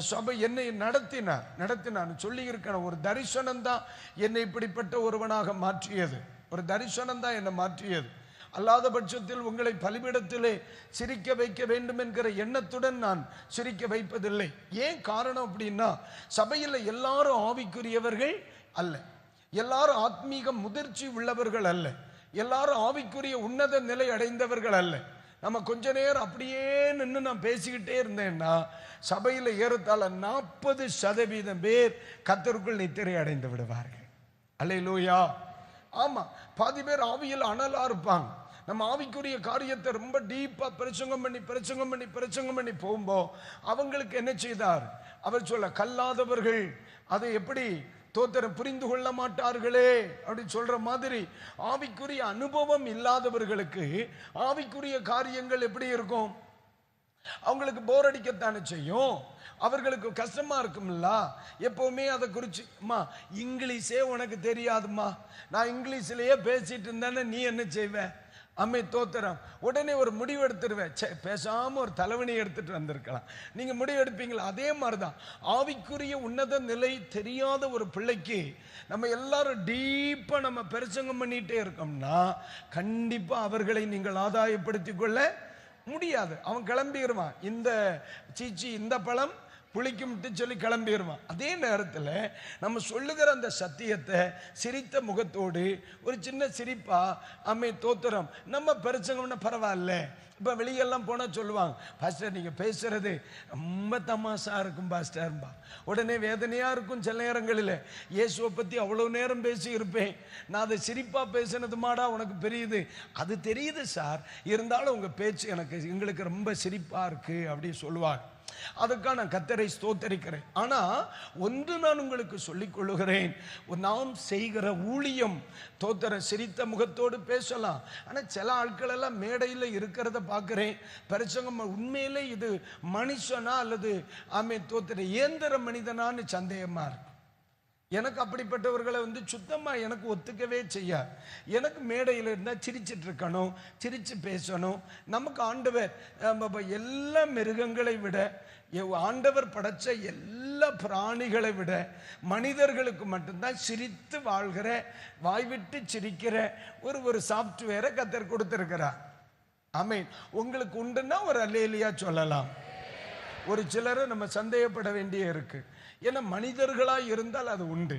Speaker 1: சபை என்னை நடத்தினான் சொல்லி இருக்கணும். ஒரு தரிசனம் தான் என்னை இப்படிப்பட்ட ஒருவனாக மாற்றியது. ஒரு தரிசனம் தான் என்னை மாற்றியது. அல்லாத பட்சத்தில் உங்களை பலிபீடத்திலே சிரிக்க வைக்க வேண்டும் என்கிற எண்ணத்துடன் நான் சிரிக்க வைப்பதில்லை. ஏன் காரணம் அப்படின்னா, சபையில் எல்லாரும் ஆவிக்குரியவர்கள் அல்ல, எல்லாரும் ஆத்மீக முதிர்ச்சி உள்ளவர்கள் அல்ல, எல்லாரும் ஆவிக்குரிய உன்னத நிலை அடைந்தவர்கள் அல்ல. நம்ம கொஞ்ச நேரம் அப்படியே நின்று நான் பேசிக்கிட்டே இருந்தேன்னா சபையில் ஏறத்தாழ 40% பேர் கர்த்தருக்குள் நித்திரை அடைந்து விடுவார்கள். அல்லேலூயா. ஆமா, பாதி பேர் ஆவியில் அனலா இருப்பாங்க. நம்ம ஆவிக்குரிய காரியத்தை ரொம்ப டீப்பா பிரசங்கம் பண்ணி போகும்போது அவங்களுக்கு என்ன செய்தார்? அவர் சொல்ல, கல்லாதவர்கள் அதை எப்படி தோத்திரம் புரிந்து கொள்ள மாட்டார்களே அப்படி சொல்ற மாதிரி ஆவிக்குரிய அனுபவம் இல்லாதவர்களுக்கு ஆவிக்குரிய காரியங்கள் எப்படி இருக்கும்? அவங்களுக்கு போர் அடிக்கத்தானே செய்யும், அவர்களுக்கு கஷ்டமா இருக்கும்ல. எப்பவுமே அதை குறிச்சு, அம்மா இங்கிலீஷே உனக்கு தெரியாதுமா, நான் இங்கிலீஷ்லயே பேசிட்டு இருந்தேன்னு நீ என்ன செய்வ? அம்மை தோத்திரம். உடனே ஒரு முடிவு எடுத்துருவேன், பேசாம ஒரு தலைவணி எடுத்துட்டு வந்திருக்கலாம். நீங்க முடிவு எடுப்பீங்களா? அதே மாதிரிதான் ஆவிக்குரிய உன்னத நிலை தெரியாத ஒரு பிள்ளைக்கு நம்ம எல்லாரும் டீப்பா நம்ம பிரசங்கம் பண்ணிட்டே இருக்கோம்னா கண்டிப்பா அவர்களை நீங்கள் ஆதாயப்படுத்திக் கொள்ள முடியாது. அவன் கிளம்பிடுவான், இந்த சீச்சி இந்த பழம் புளிக்கும்ட்டு சொல்லி கிளம்பிடுவான். அதே நேரத்தில் நம்ம சொல்லுகிற அந்த சத்தியத்தை சிரித்த முகத்தோடு ஒரு சின்ன சிரிப்பா அம்மை தோத்திரம் நம்ம பிரச்சனை பரவாயில்ல. இப்போ வெளியெல்லாம் போனால் சொல்லுவாங்க, பாஸ்டர் நீங்கள் பேசுறது ரொம்ப தமாஷா இருக்கும் பாஸ்டர்பா. உடனே வேதனையாக இருக்கும். சில நேரங்களில் இயேசுவை பற்றி அவ்வளோ நேரம் பேசி இருப்பேன், நான் அதை சிரிப்பாக பேசினது மாடா உனக்கு பெரியுது. அது தெரியுது சார், இருந்தாலும் உங்கள் பேச்சு எங்களுக்கு ரொம்ப சிரிப்பாக இருக்குது அப்படின்னு சொல்லுவாங்க. அதுக்காக நான் கர்த்தரை ஸ்தோத்தரிக்கிறேன். ஆனா ஒன்று நான் உங்களுக்கு சொல்லிக் கொள்ளுகிறேன், நாம் செய்கிற ஊழியம் தோத்திர சிரித்த முகத்தோடு பேசலாம். ஆனா சில ஆட்கள் எல்லாம் மேடையில் இருக்கிறத பார்க்கிறேன், பிரசங்கம் உண்மையிலே இது மனுஷனா அல்லது ஆமே தோத்திர இயந்திர மனிதனான்னு சந்தேகமா இருக்கு. எனக்கு அப்படிப்பட்டவர்களை சுத்தமா எனக்கு ஒத்துக்கவே செய்யாது. எனக்கு மேடையில் இருந்தால் சிரிச்சிட்டு இருக்கணும், சிரிச்சு பேசணும். நமக்கு ஆண்டவர் எல்லா மிருகங்களை விட, ஆண்டவர் படைச்ச எல்லா பிராணிகளை விட மனிதர்களுக்கு மட்டும்தான் சிரித்து வாழ்கிற, வாய்விட்டு சிரிக்கிற ஒரு சாப்ட்வேரை கர்த்தர் கொடுத்திருக்கிறார். ஆமென். உங்களுக்கு உண்டுன்னா ஒரு அல்லேலூயா சொல்லலாம். ஒரு சிலரை நம்ம சந்தேகப்பட வேண்டிய இருக்கு. ஏன்னா மனிதர்களாய் இருந்தால் அது உண்டு.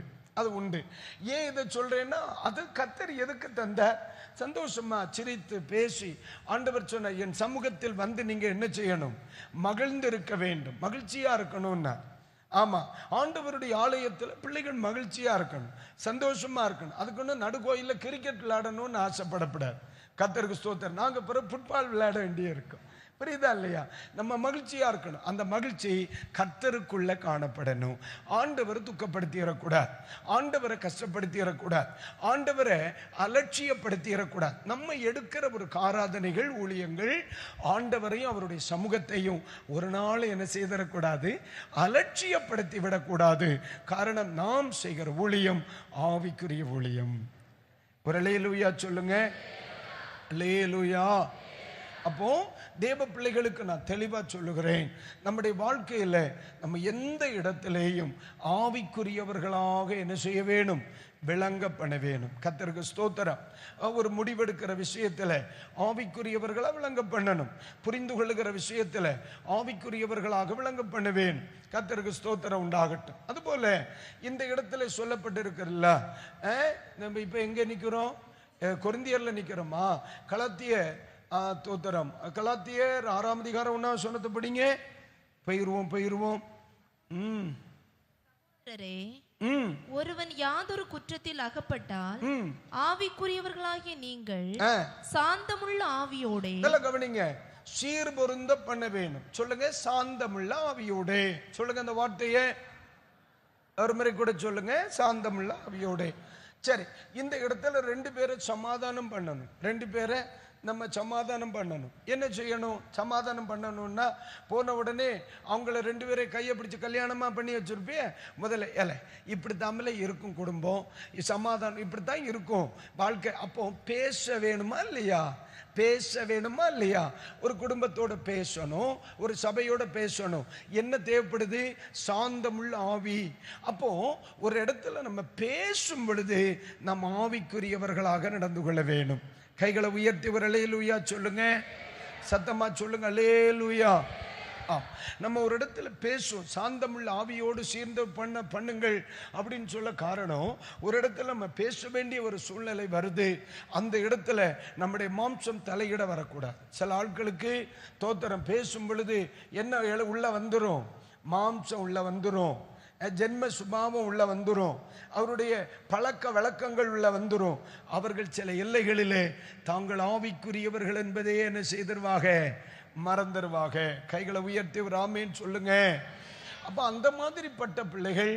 Speaker 1: ஏன் இதை சொல்றேன்னா, அது கர்த்தர் எதுக்கு தந்தார்? சந்தோஷமா சிரித்து பேசி ஆண்டவர் சொன்ன, என் சமூகத்தில் வந்து நீங்க என்ன செய்யணும்? மகிழ்ந்து இருக்க வேண்டும், மகிழ்ச்சியா இருக்கணும்னா. ஆமா, ஆண்டவருடைய ஆலயத்தில் பிள்ளைகள் மகிழ்ச்சியா இருக்கணும், சந்தோஷமா இருக்கணும். அதுக்கு ஒன்று நடுக்கோயில கிரிக்கெட் விளையாடணும்னு ஆசைப்படப்படாது. கர்த்தருக்கு ஸ்தோத்திரம். நாங்க பிறகு ஃபுட்பால் விளையாட வேண்டிய இருக்கும். புரியுதா இல்லையா? நம்ம மகிழ்ச்சியா இருக்கணும். அந்த மகிழ்ச்சி கர்த்தருக்குள்ள காணப்படணும். ஆண்டவரை துக்கப்படுத்திடக்கூடாது, ஆண்டவரை கஷ்டப்படுத்திடக்கூடாது, ஆண்டவரை அலட்சியப்படுத்திடக்கூடாது. நம்ம எடுக்கிற ஒரு ஆராதனைகள், ஊழியங்கள் ஆண்டவரையும் அவருடைய சமூகத்தையும் ஒரு நாள் என்ன செய்திடக்கூடாது, அலட்சியப்படுத்தி விடக்கூடாது. காரணம், நாம் செய்கிற ஊழியம் ஆவிக்குரிய ஊழியம். ஒரு அல்லேலூயா சொல்லுங்க, அல்லேலூயா. அப்போ தேவ பிள்ளைகளுக்கு நான் தெளிவா சொல்லுகிறேன், நம்முடைய வாழ்க்கையில நம்ம எந்த இடத்திலேயும் ஆவிக்குரியவர்களாக என்ன செய்ய வேணும், விளங்க பண்ண வேணும். கர்த்தருக்கு ஸ்தோத்திரம். ஒரு முடிவெடுக்கிற விஷயத்துல ஆவிக்குரியவர்களா விளங்க பண்ணணும், புரிந்து கொள்ளுகிற விஷயத்துல ஆவிக்குரியவர்களாக விளங்க பண்ண வேணும். கர்த்தருக்கு ஸ்தோத்திரம் உண்டாகட்டும். அதுபோல இந்த இடத்துல சொல்லப்பட்டிருக்கிறல்ல, நம்ம இப்ப எங்க நிக்கிறோம், கொரிந்தியர்ல நிக்கிறோமா? தோத்திரம் கலாத்தியர் 6ஆம் அதிகாரம் 1ஆம் வசனத்தை படிங்க. போயிருவோம்.
Speaker 2: ஒருவன் யாதொரு குற்றத்தில் அகப்பட்டால் ஆவிக்குரியவர்களாகிய நீங்கள் சாந்தமுள்ள ஆவியோடே,
Speaker 1: கவனிங்க, சீர்பொருந்த பண்ண வேணும். சொல்லுங்க, சாந்தமுள்ள ஆவியோடே. சொல்லுங்க அந்த வார்த்தையை ஒரு முறை கூட சொல்லுங்க, சாந்தமுள்ள ஆவியோடே. சரி, இந்த இடத்துல 2 பேரை சமாதானம் பண்ணணும். 2 பேரை நம்ம சமாதானம் பண்ணணும். என்ன செய்யணும்? சமாதானம் பண்ணணும்னா போன உடனே அவங்கள 2 பேரை கையை பிடிச்சி கல்யாணமா பண்ணி வச்சிருப்பே. முதல்ல இப்படி தாமலே இருக்கும் குடும்பம், சமாதானம் இப்படித்தான் இருக்கும் வாழ்க்கை. அப்போ பேச வேணுமா இல்லையா? பேச வேணுமா இல்லையா? ஒரு குடும்பத்தோட பேசணும், ஒரு சபையோட பேசணும். என்ன தேவைப்படுது? சாந்தமுள்ள ஆவி. அப்போ ஒரு இடத்துல நம்ம பேசும் பொழுது நம்ம ஆவிக்குரியவர்களாக நடந்து கொள்ள வேணும். கைகளை உயர்த்தி ஒரு அல்லேலூயா சொல்லுங்க, சத்தமா சொல்லுங்க, அல்லேலூயா. நம்ம ஒரு இடத்துல பேசும், சாந்தமுள்ள ஆவியோடு சீர்ந்து பண்ணுங்கள் அப்படின்னு சொல்ல காரணம், ஒரு இடத்துல நம்ம பேச வேண்டிய ஒரு சூழ்நிலை வருது. அந்த இடத்துல நம்முடைய மாம்சம் தலையிட வரக்கூடாது. சில ஆட்களுக்கு தோத்திரம் பேசும் பொழுது என்ன உள்ள வந்துடும், மாம்சம் உள்ள வந்துடும், ஜென்ம சுபாவம் உள்ள வந்துடும், அவருடைய பழக்க வழக்கங்கள் உள்ள வந்துடும். அவர்கள் சில எல்லைகளிலே தாங்கள் ஆவிக்குரியவர்கள் என்பதே என்ன செய்திருவாக, மறந்துருவாக. கைகளை உயர்த்தி ஒரு ஆமேன்னு சொல்லுங்க. அப்போ அந்த மாதிரிப்பட்ட பிள்ளைகள்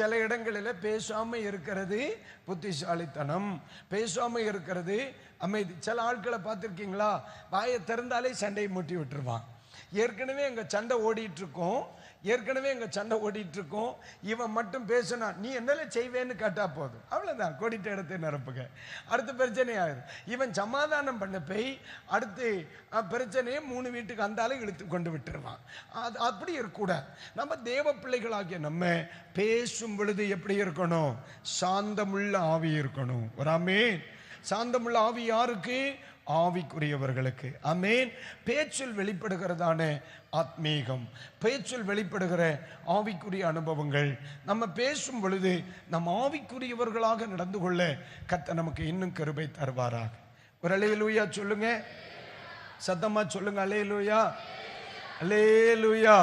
Speaker 1: சில இடங்களில் பேசாம இருக்கிறது புத்திசாலித்தனம், பேசாம இருக்கிறது அமைதி. சில ஆட்களை பார்த்துருக்கீங்களா, வாயை திறந்தாலே சண்டையை மூட்டி விட்டுருவான். ஏற்கனவே எங்க சண்டை ஓடிட்டு இருக்கோம், இவன் மட்டும் பேசினா நீ என்னல செய்வேன்னு கேட்டா போதும், அவ்வளவுதான், கோடிட்ட இடத்தை நிரப்புக, அடுத்த பிரச்சனை ஆயிரும். இவன் சமாதானம் பண்ண போய் அடுத்து பிரச்சனையை 3 வீட்டுக்கு அந்தாலும் இழுத்து கொண்டு விட்டுருவான். அது அப்படி இருக்கக்கூடாது. நம்ம தேவ பிள்ளைகளாகிய நம்ம பேசும் பொழுது எப்படி இருக்கணும்? சாந்தமுள்ள ஆவி இருக்கணும். ஒரு ஆமென். சாந்தமுள்ள ஆவி யாருக்கு? ஆவிக்குரியவர்களுக்கு. ஆமென். பேச்சில் வெளிப்படுகிறதான ஆத்மீகம், பேச்சில் வெளிப்படுகிற ஆவிக்குரிய அனுபவங்கள், நம்ம பேசும் பொழுது நம்ம ஆவிக்குரியவர்களாக நடந்து கொள்ள கர்த்தர் நமக்கு இன்னும் கிருபை தருவாராக. ஒரு அல்லேலூயா சொல்லுங்க, சத்தமா சொல்லுங்க, அல்லேலூயா, அல்லேலூயா.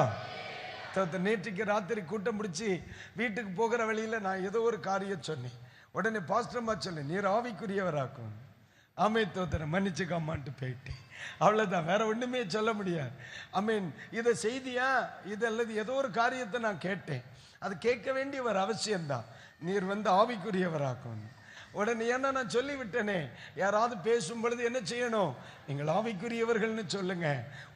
Speaker 1: நேற்றுக்கு ராத்திரி கூட்டம் முடிச்சு வீட்டுக்கு போகிற வழியில நான் ஏதோ ஒரு காரியம் சொன்னேன். உடனே பாஸ்டர்மா சொல்லு, நீர் ஆவிக்குரியவராக்கும். ஆமென், தோத்திரம், மன்னிச்சுக்காமான்ட்டு போயிட்டேன். அவ்வளவுதான், வேற ஒண்ணுமே சொல்ல முடியாது. ஆமென். இதை செய்தியா இது அல்லது ஏதோ ஒரு காரியத்தை நான் கேட்டேன், அது கேட்க வேண்டிய ஒரு அவசியம்தான். நீர் ஆவிக்குரியவராக்கும். உடனே ஏன்னா நான் சொல்லிவிட்டேனே, யாராவது பேசும் பொழுது என்ன செய்யணும்? நீங்கள் ஆவிக்குரியவர்கள்னு சொல்லுங்க.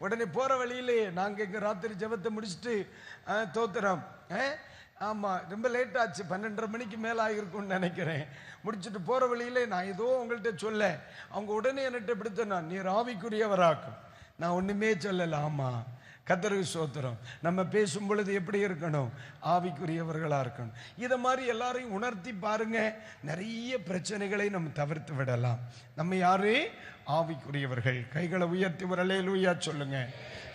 Speaker 1: உடனே போற வழியிலே நாங்க இங்க ராத்திரி ஜெபத்தை முடிச்சுட்டு தோத்திரம், ஆமா ரொம்ப லேட் ஆச்சு, 12:30 மணிக்கு மேல ஆகிருக்கும்னு நினைக்கிறேன். முடிச்சுட்டு போற வழியிலே நான் ஏதோ உங்கள்கிட்ட சொல்ல, அவங்க உடனே என்னட்ட பிடித்தனா, நீர் ஆவிக்குரியவராக்கும். நான் ஒண்ணுமே சொல்லல. ஆமா, கர்த்தருக்கு ஸ்தோத்திரம். நம்ம பேசும் பொழுது எப்படி இருக்கணும்? ஆவிக்குரியவர்களா இருக்கணும். இதை மாதிரி எல்லாரையும் உணர்த்தி பாருங்க, நிறைய பிரச்சனைகளை நம்ம தவிர்த்து விடலாம். நம்ம யாரு? ஆவிக்குரியவர்கள். கைகளை உயர்த்தி ஒரு அல்லேலூயா சொல்லுங்க,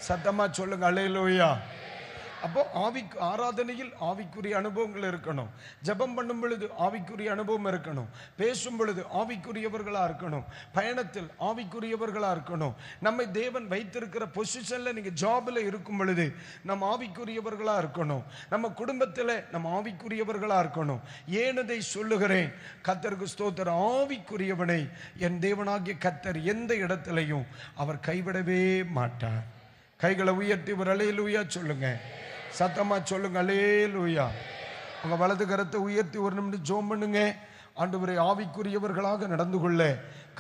Speaker 1: சத்தமா சொல்லுங்க, அல்லேலூயா, அப்போ ஆராதனையில் ஆவிக்குரிய அனுபவங்கள் இருக்கணும். ஜெபம் பண்ணும் பொழுது ஆவிக்குரிய அனுபவம் இருக்கணும். பேசும் பொழுது ஆவிக்குரியவர்களா இருக்கணும். பயணத்தில் ஆவிக்குரியவர்களா இருக்கணும். நம்மை தேவன் வைத்திருக்கிற பொசிஷன்ல நீங்க ஜாப்ல இருக்கும் பொழுது நம்ம ஆவிக்குரியவர்களா இருக்கணும். நம்ம குடும்பத்தில் நம்ம ஆவிக்குரியவர்களா இருக்கணும். ஏனதை சொல்லுகிறேன்? கர்த்தருக்கு ஸ்தோத்திரம். ஆவிக்குரியவனை என் தேவனாகிய கர்த்தர் எந்த இடத்திலையும் அவர் கைவிடவே மாட்டார். கைகளை உயர்த்தி ஒரு அல்லேலூயா சொல்லுங்க. சத்தமா சொல்லுங்க அல்லேலூயா. உங்க வலது கரத்தை உயர்த்தி ஒரு நிமிடம் ஜெபம் பண்ணுங்க. ஆண்டவரே, ஆவிக்குரியவர்களாக நடந்து கொள்ள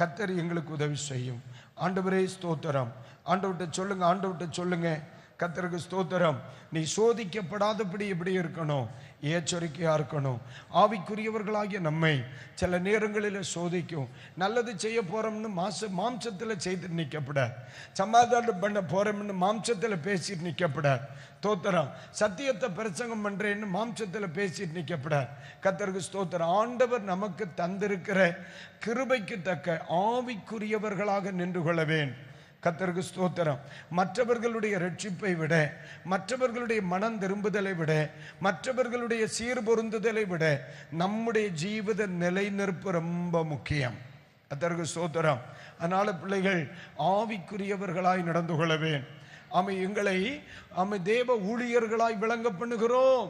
Speaker 1: கர்த்தர் எங்களுக்கு உதவி செய்யும். ஆண்டவரே ஸ்தோத்திரம். ஆண்டவர்கிட்ட சொல்லுங்க, ஆண்டவர்கிட்ட சொல்லுங்க. கர்த்தருக்கு ஸ்தோத்திரம். நீ சோதிக்கப்படாதபடி எப்படி இருக்கணும்? எச்சரிக்கையா இருக்கணும். ஆவிக்குரியவர்களாகிய நம்மை சில நேரங்களில் சோதிக்கும். நல்லது செய்ய போறோம்னு மாம்சத்தில் செய்து நிற்கப்படாது. சமாதானம் பண்ண போறோம்னு மாம்சத்தில் பேசிட்டு நிற்கப்படாது. ஸ்தோத்திரம். சத்தியத்தை பிரசங்கம் பண்றேன்னு மாம்சத்தில் பேசிட்டு நிற்கப்படாது. கர்த்தருக்கு ஸ்தோத்திரம். ஆண்டவர் நமக்கு தந்திருக்கிற கிருபைக்கு தக்க ஆவிக்குரியவர்களாக நின்று கொள்ளவேன். கர்த்தருக்கு ஸ்தோத்திரம். மற்றவர்களுடைய ரட்சிப்பை விட, மற்றவர்களுடைய மனம் திரும்புதலை விட, மற்றவர்களுடைய சீர்பொருந்துதலை விட நம்முடைய ஜீவித நிலைநிற்பு ரொம்ப முக்கியம். கர்த்தருக்கு ஸ்தோத்திரம். அதனால பிள்ளைகள் ஆவிக்குரியவர்களாய் நடந்து கொள்ளவேன். எங்களை தேவ ஊழியர்களாய் விளங்க பண்ணுகிறோம்.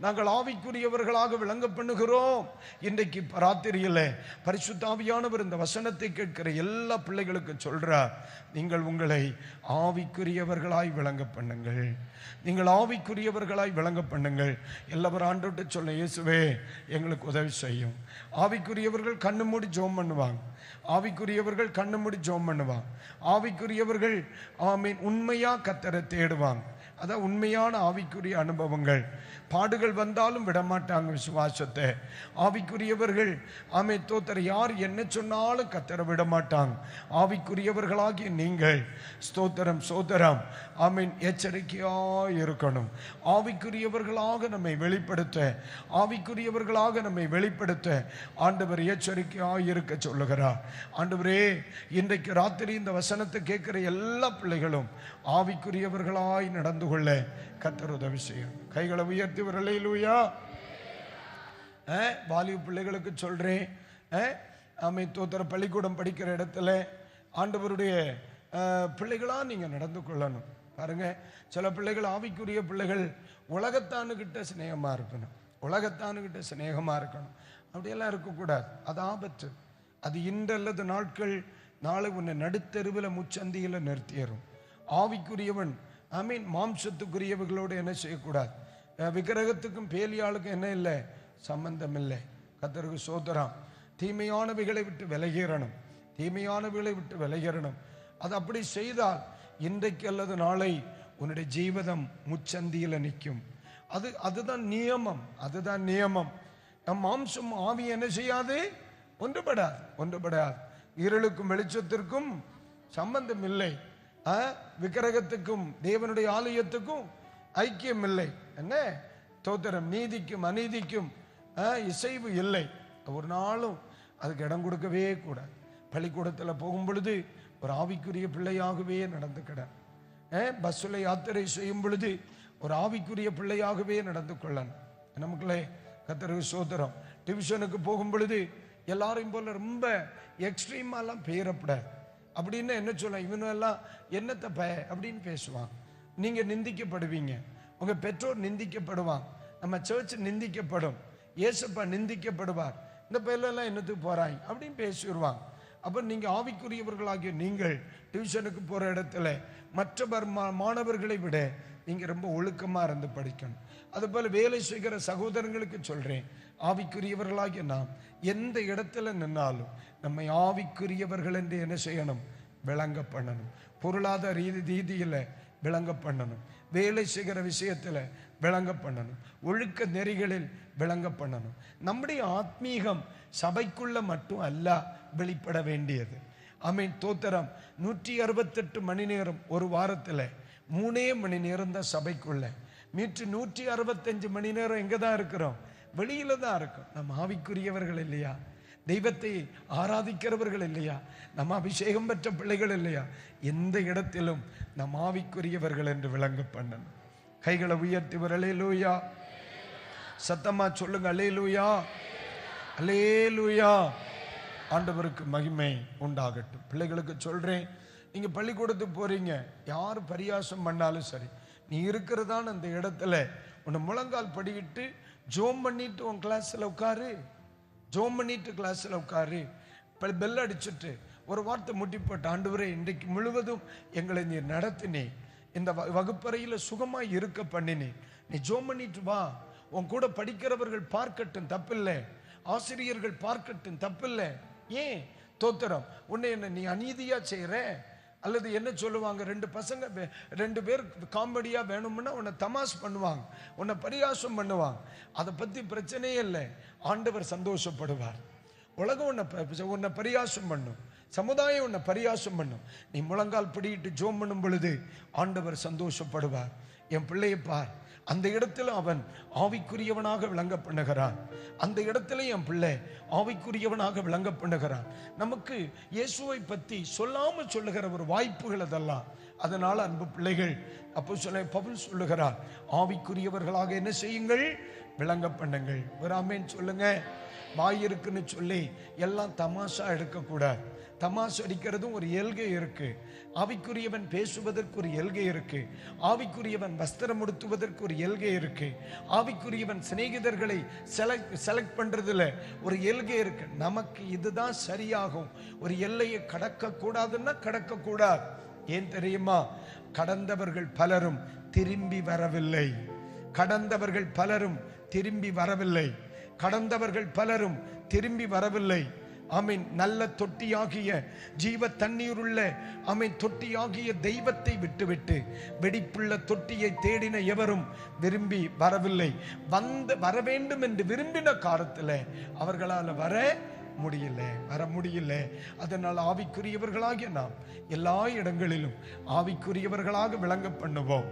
Speaker 1: நாங்கள் ஆவிக்குரியவர்களாக விளங்க பண்ணுகிறோம். இன்றைக்கு ராத்திரியில் பரிசுத்த ஆவியானவர் இந்த வசனத்தை கேட்கிற எல்லா பிள்ளைகளுக்கும் சொல்றார், நீங்கள் உங்களை ஆவிக்குரியவர்களாய் விளங்க பண்ணுங்கள். நீங்கள் ஆவிக்குரியவர்களாய் விளங்க பண்ணுங்கள். எல்லாரும் ஆண்டவர்கிட்ட சொல்ல, இயேசுவே எங்களுக்கு உதவி செய்யும். ஆவிக்குரியவர்கள் கண்ணு மூடி ஜெபம் பண்ணுவாங்க. ஆவிக்குரியவர்கள் கண்ணு மூடி ஜெபம் பண்ணுவாங்க. ஆவிக்குரியவர்கள் உண்மையா கர்த்தரை தேடுவாங்க. அதான் உண்மையான ஆவிக்குரிய அனுபவங்கள். பாடுகள் வந்தாலும் விடமாட்டாங்க விசுவாசத்தை. ஆவிக்குரியவர்கள் தோத்தர் யார் என்ன சொன்னாலும் கர்த்தரை விட மாட்டாங்க. ஆவிக்குரியவர்களாகிய நீங்கள் ஸ்தோத்திரம் சோதரம் எச்சரிக்கையாய் இருக்கணும். ஆவிக்குரியவர்களாக நம்மை வெளிப்படுத்த, ஆவிக்குரியவர்களாக நம்மை வெளிப்படுத்த ஆண்டவர் எச்சரிக்கையாய் இருக்க சொல்லுகிறார். ஆண்டவரே, இன்றைக்கு ராத்திரி இந்த வசனத்தை கேட்கிற எல்லா பிள்ளைகளும் ஆவிக்குரியவர்களாய் நடந்து கொள்ள கர்த்தர் உதவி செய்யும். கைகளை உயர்த்தி ஒரு அல்லேலூயா. வாலிப பிள்ளைகளுக்கு சொல்றேன், தோத்திர பள்ளிக்கூடம் படிக்கிற இடத்துல ஆண்டவருடைய பிள்ளைகளா நீங்க நடந்து கொள்ளணும். பாருங்க, சில பிள்ளைகள் ஆவிக்குரிய பிள்ளைகள் உலகத்தானுகிட்ட சிநேகமா இருக்கணும். உலகத்தானுகிட்ட சிநேகமா இருக்கணும். அப்படியெல்லாம் இருக்கக்கூடாது. அது ஆபத்து. அது இன்றல்லது நாட்கள் நாளை உன்னை நடுத்தெருவில் முச்சந்தியில் நிறுத்தியரும். ஆவிக்குரியவன் மாம்சத்துக்குரியவர்களோடு என்ன செய்யக்கூடாது? விக்கிரகத்துக்கும் பேலியாளுக்கும் என்ன இல்லை? சம்பந்தம் இல்லை. கர்த்தருக்கு ஸ்தோத்திரம். தீமையானவைகளை விட்டு விலகிறணும். தீமையானவைகளை விட்டு விலகிறணும். அது அப்படி செய்தால் இன்றைக்கு அல்லது நாளை உன்னுடைய ஜீவிதம் முச்சந்தியில் நிற்கும். அதுதான் நியமம். அதுதான் நியமம். நம் மாம்சம் ஆவி என்ன செய்யாது? ஒன்றுபடாது. ஒன்றுபடாது. இருளுக்கும் வெளிச்சத்திற்கும் சம்பந்தம் இல்லை. விக்கிரகத்துக்கும் தேவனுடைய ஆலயத்துக்கும் ஐக்கியம் இல்லை. என்ன தோத்திரம். நீதிக்கும் அநீதிக்கும் இசைவு இல்லை. ஒரு நாளும் அதுக்கு இடம் கொடுக்கவே கூடாது. பள்ளிக்கூடத்தில் போகும் பொழுது ஒரு ஆவிக்குரிய பிள்ளையாகவே நடந்துக்கிட. பஸ்ஸில் யாத்திரை செய்யும் பொழுது ஒரு ஆவிக்குரிய பிள்ளையாகவே நடந்து கொள்ளணும். நமக்குள்ளே கர்த்தருக்கு ஸ்தோத்திரம். டிவிஷனுக்கு போகும் பொழுது எல்லாரையும் போல ரொம்ப எக்ஸ்ட்ரீமாலாம் பேரப்படாது. அப்படின்னு என்ன சொல்ல, இவனெல்லாம் என்னத்தை அப்படின்னு பேசுவாங்க. நீங்க நிந்திக்கப்படுவீங்க. உங்க பெற்றோர் நிந்திக்கப்படுவாங்க. நம்ம சர்ச் நிந்திக்கப்படும். இயேசுப்பா நிந்திக்கப்படுவார். இந்த பையெல்லாம் என்னத்துக்கு போறாங்க அப்படின்னு பேசிடுவாங்க. அப்போ நீங்க ஆவிக்குரியவர்களாகிய நீங்கள் டியூஷனுக்கு போற இடத்துல மற்ற மாணவர்களை விட நீங்க ரொம்ப ஒழுக்கமா இருந்து படிக்கணும். அதுபோல வேலை செய்கிற சகோதரங்களுக்கு சொல்றேன், ஆவிக்குரியவர்களாகிய நாம் எந்த இடத்துல நின்னாலும் நம்மை ஆவிக்குரியவர்கள் என்று என்ன செய்யணும்? விளங்க பண்ணணும். பொருளாதார ரீதியில விளங்க பண்ணணும். வேலை செய்கிற விஷயத்துல விளங்க பண்ணணும். ஒழுக்க நெறிகளில் விளங்க பண்ணணும். நம்முடைய ஆத்மீகம் சபைக்குள்ள மட்டும் அல்ல வெளிப்பட வேண்டியது. தோத்திரம். 168 மணி நேரம் ஒரு வாரத்தில் 3 மணி நேரம் தான் சபைக்குள்ள. மீற்று 165 மணி நேரம் எங்க தான் இருக்கிறோம்? வெளியில தான் இருக்கும். நம்ம ஆவிக்குரியவர்கள் இல்லையா? தெய்வத்தை ஆராதிக்கிறவர்கள் இல்லையா? நம்ம அபிஷேகம் பெற்ற பிள்ளைகள் இல்லையா? எந்த இடத்திலும் நம் ஆவிக்குரியவர்கள் என்று விளங்க பண்ணணும். கைகளை உயர்த்தி ஒரு அல்லேலூயா சத்தமா சொல்லுங்க. அல்லேலூயா, அல்லேலூயா. ஆண்டவருக்கு மகிமை உண்டாகட்டும். பிள்ளைகளுக்கு சொல்றேன், நீங்க பள்ளிக்கூடத்துக்கு போறீங்க, யார் பரியாசம் பண்ணாலும் சரி, நீ இருக்கிறதான அந்த இடத்துல உன்னை முழங்கால் படிக்கிட்டு ஜோம் பண்ணிட்டு உன் கிளாஸ்ல உட்காரு. ஜோம் பண்ணிட்டு கிளாஸ்ல உட்காரு. பெல் அடிச்சுட்டு ஒரு வார்த்தை முட்டிப்பட்ட, ஆண்டவரே இன்றைக்கு முழுவதும் எங்களை நீ நடத்தினே, இந்த வகுப்பறையில சுகமாய் இருக்க பண்ணினே, நீ ஜோம் பண்ணிட்டு வா. உன் கூட படிக்கிறவர்கள் பார்க்கட்டும், தப்பில்லை. ஆசிரியர்கள் பார்க்கட்டும், தப்பில்லை. ஏன் தோத்திரம்? உன்னை என்ன நீ அநீதியா செய்யற? அல்லது என்ன சொல்லுவாங்க, ரெண்டு பேர் காமெடியா வேணும்னா உன்னை தமாஷ் பண்ணுவாங்க, உன்னை பரியாசம் பண்ணுவாங்க. அதை பத்தி பிரச்சனையே இல்லை. ஆண்டவர் சந்தோஷப்படுவார். உலகம் உன்னை பரியாசம் பண்ணும், சமுதாயம் உன்னை பரியாசம் பண்ணும். நீ முழங்கால் பிடிட்டு ஜோம் பண்ணும் பொழுது ஆண்டவர் சந்தோஷப்படுவார். என் பிள்ளையை பார், அந்த இடத்துல அவன் ஆவிக்குரியவனாக விளங்க பண்ணுகிறான். அந்த இடத்துல என் பிள்ளை ஆவிக்குரியவனாக விளங்க பண்ணுகிறான். நமக்கு இயேசுவை பத்தி சொல்லாம சொல்லுகிற ஒரு வாய்ப்புகள் அதெல்லாம். அதனால அன்பு பிள்ளைகள், அப்போஸ்தலன் பவுல் சொல்லுகிறார், ஆவிக்குரியவர்களாக என்ன செய்யுங்கள், விளங்க பண்ணுங்கள். ஒரு ஆமென் சொல்லுங்க. வாய் இருக்குன்னு சொல்லி எல்லாம் தமாஷா எடுக்கக்கூடாது. தமாஷ் அடிக்கிறதும் ஒரு எல்கை இருக்கு. ஆவிக்குரியவன் பேசுவதற்கு ஒரு எல்கை இருக்கு. ஆவிக்குரியவன் வஸ்திரம் உடுத்துவதற்கு ஒரு எல்கை இருக்கு. ஆவிக்குரியவன் சிநேகிதர்களை செலக்ட் பண்றதுல ஒரு எல்கை இருக்கு. நமக்கு இதுதான் சரியாகும். ஒரு எல்லையை கடக்க கூடாதுன்னா கடக்க கூடாது. ஏன் தெரியுமா? கடந்தவர்கள் பலரும் திரும்பி வரவில்லை. கடந்தவர்கள் பலரும் திரும்பி வரவில்லை. கடந்தவர்கள் பலரும் திரும்பி வரவில்லை. ஆமீன். நல்ல தொட்டியாகிய ஜீவ தண்ணீருள்ள ஆமீன் தொட்டியாகிய தெய்வத்தை விட்டுவிட்டு வெடிப்புள்ள தொட்டியை தேடின எவரும் விரும்பி வரவில்லை. வர வேண்டும் என்று விரும்பின காலத்தில் அவர்களால் வர முடியல. அதனால் ஆவிக்குரியவர்களாகிய நாம் எல்லா இடங்களிலும் ஆவிக்குரியவர்களாக விளங்க பண்ணுவோம்.